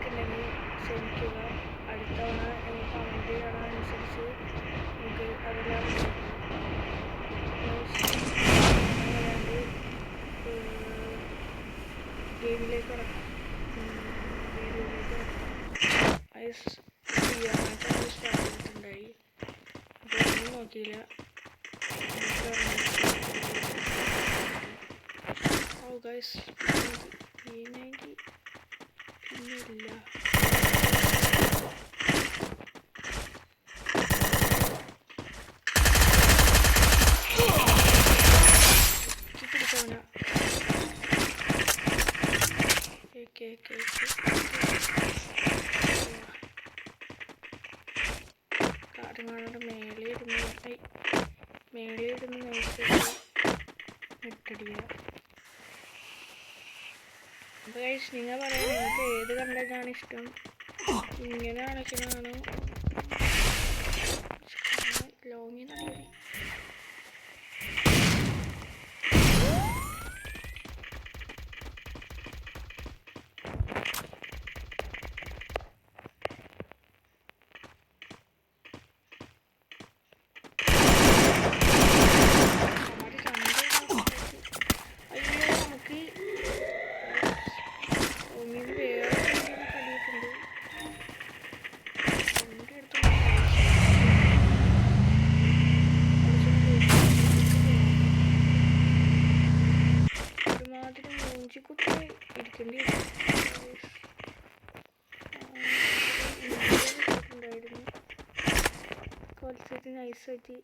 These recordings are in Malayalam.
ഒക്കെ ഉണ്ടെങ്കിൽ ക്ഷമിക്കുക. അടുത്ത തവണ നിങ്ങൾ കമൻറ്റ് ചെയ്യണതനുസരിച്ച് നമുക്ക് അതെല്ലാം അല്ലാണ്ട് ഗെയിമിലേക്ക് കിടക്കാം. വീഡിയോയിലേക്ക് ഐസ് ചെയ്യാനായിട്ട് സ്റ്റാർട്ട് ചെയ്തിട്ടുണ്ടായി. അപ്പോൾ ഒന്നും നോക്കിയില്ല. ഓ ഗൈസ് P90 പിന്നില്ല. പിടിച്ചവന കാര്യങ്ങളുടെ മേളിലിരുന്ന് നൈസായിട്ട് ഇട്ടടിക്കുക. അപ്പോൾ ഗൈസ് നിങ്ങൾ പറയാം നിങ്ങൾക്ക് ഏത് കണ്ടന്റാണ് ഇഷ്ടം? ഇങ്ങനെ കാണിക്കുന്നതാണോ ലോങ്ങിൽ നല്ലൊരു കുറച്ച് നൈസായിട്ട്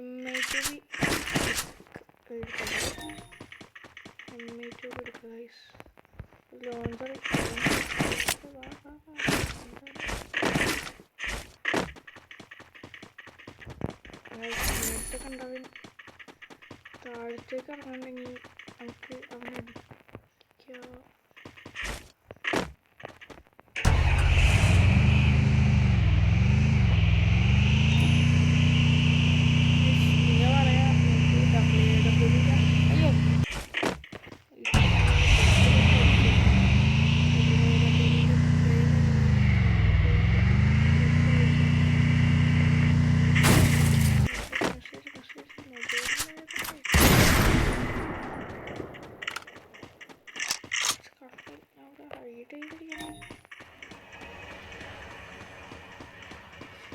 M82 എടുക്കുക ഗൈസ്. ലോഞ്ചർ നേരത്തെ കണ്ടവൻ താഴത്തേക്ക് ഇറങ്ങുന്നുണ്ടെങ്കിൽ നമുക്ക് അവനെ അടിക്കാം.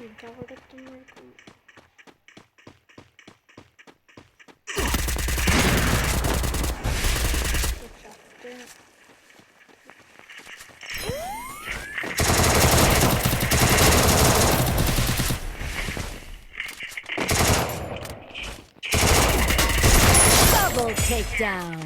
ഇതവിടെ എത്തുമ്പോഴേക്കും double takedown.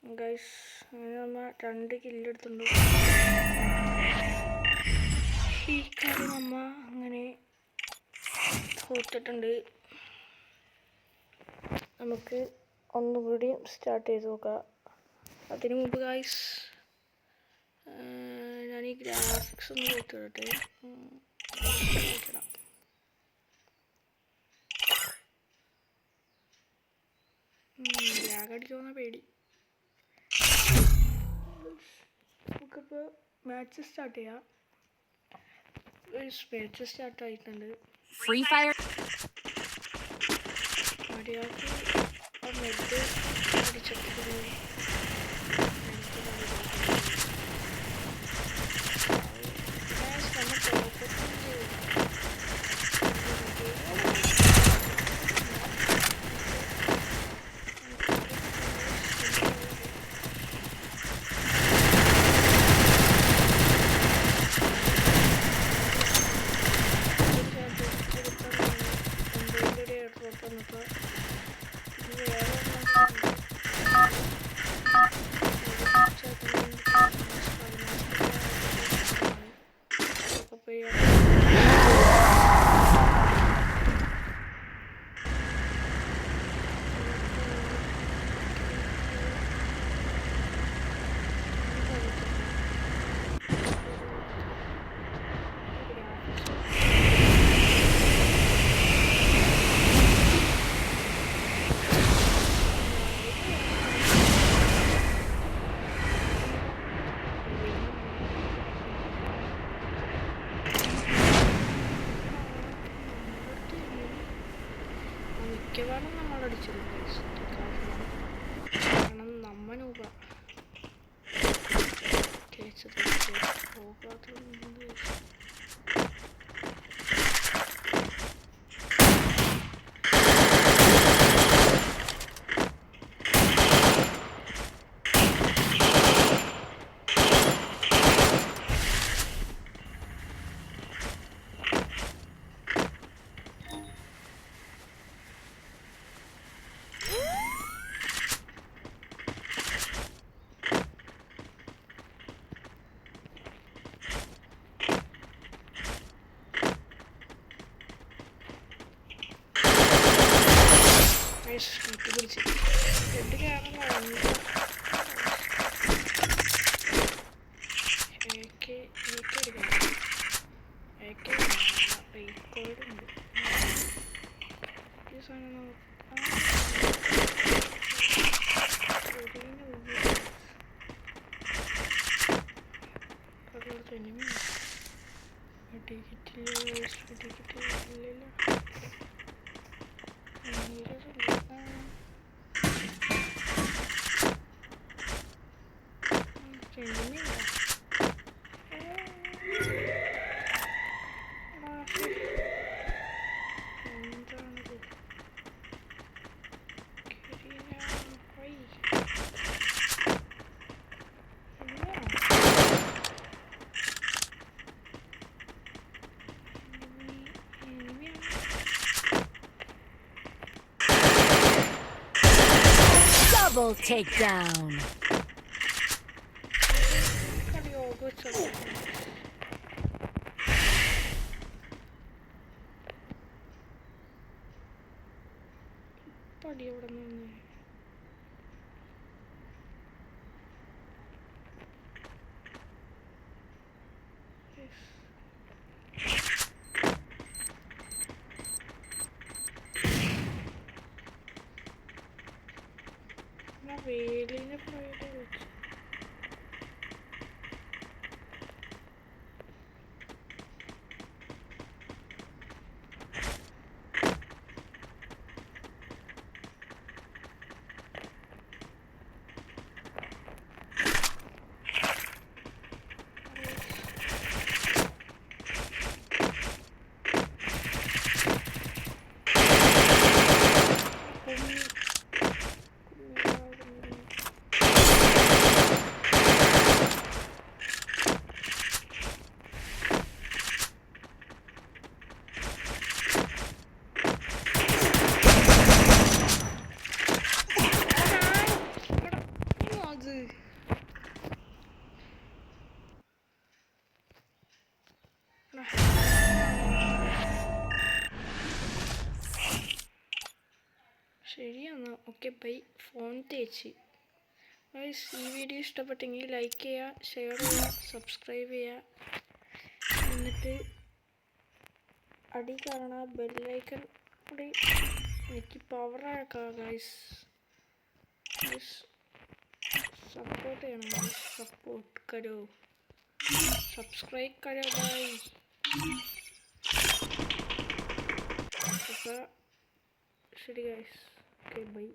ഗൈസ് അങ്ങനെ നമ്മൾ 2 കില്ലെടുത്തുണ്ട്. ഈ കളി നമ്മ അങ്ങനെ തോറ്റിട്ടുണ്ട്. നമുക്ക് ഒന്നുകൂടി സ്റ്റാർട്ട് ചെയ്ത് നോക്കാം. അതിനു മുമ്പ് ഗൈസ് ഞാൻ ഈ ഗ്രാഫിക്സ് ഒന്ന് പോയിട്ടോട്ടെ. ലാഗ് അടിച്ചോന്ന പേടി. നമുക്കിപ്പോൾ മാച്ച് സ്റ്റാർട്ട് ചെയ്യാം. മാച്ച് സ്റ്റാർട്ട് ആയിട്ടുണ്ട്. Free Fire മര്യാദക്ക് നെറ്റ് അടിച്ചിട്ട് അടിച്ചത് പോകാത്തത്. പിടിച്ച് രണ്ട് കാരണം റീകോർഡുണ്ട് ഈ സാധനം Double takedown. പടി അവിടെ നിന്ന് വേലിനെ പോയിട്ട് വെച്ചു. ശരിയാണ്. Okay bye. ഫോൺ തേച്ച്. ഈ വീഡിയോ ഇഷ്ടപ്പെട്ടെങ്കിൽ ലൈക്ക് ചെയ്യുക, ഷെയർ ചെയ്യുക, സബ്സ്ക്രൈബ് ചെയ്യുക. എന്നിട്ട് അടി കാണുന്ന ബെല്ലൈക്കൺ കൂടി എനിക്ക് പവറാക്കാം ഗൈസ്. സപ്പോർട്ട് ചെയ്യണം. സപ്പോർട്ട് കരോ, സബ്സ്ക്രൈബ് കരോ ബൈ. അപ്പോൾ ശരി ഗൈസ്. Okay bye.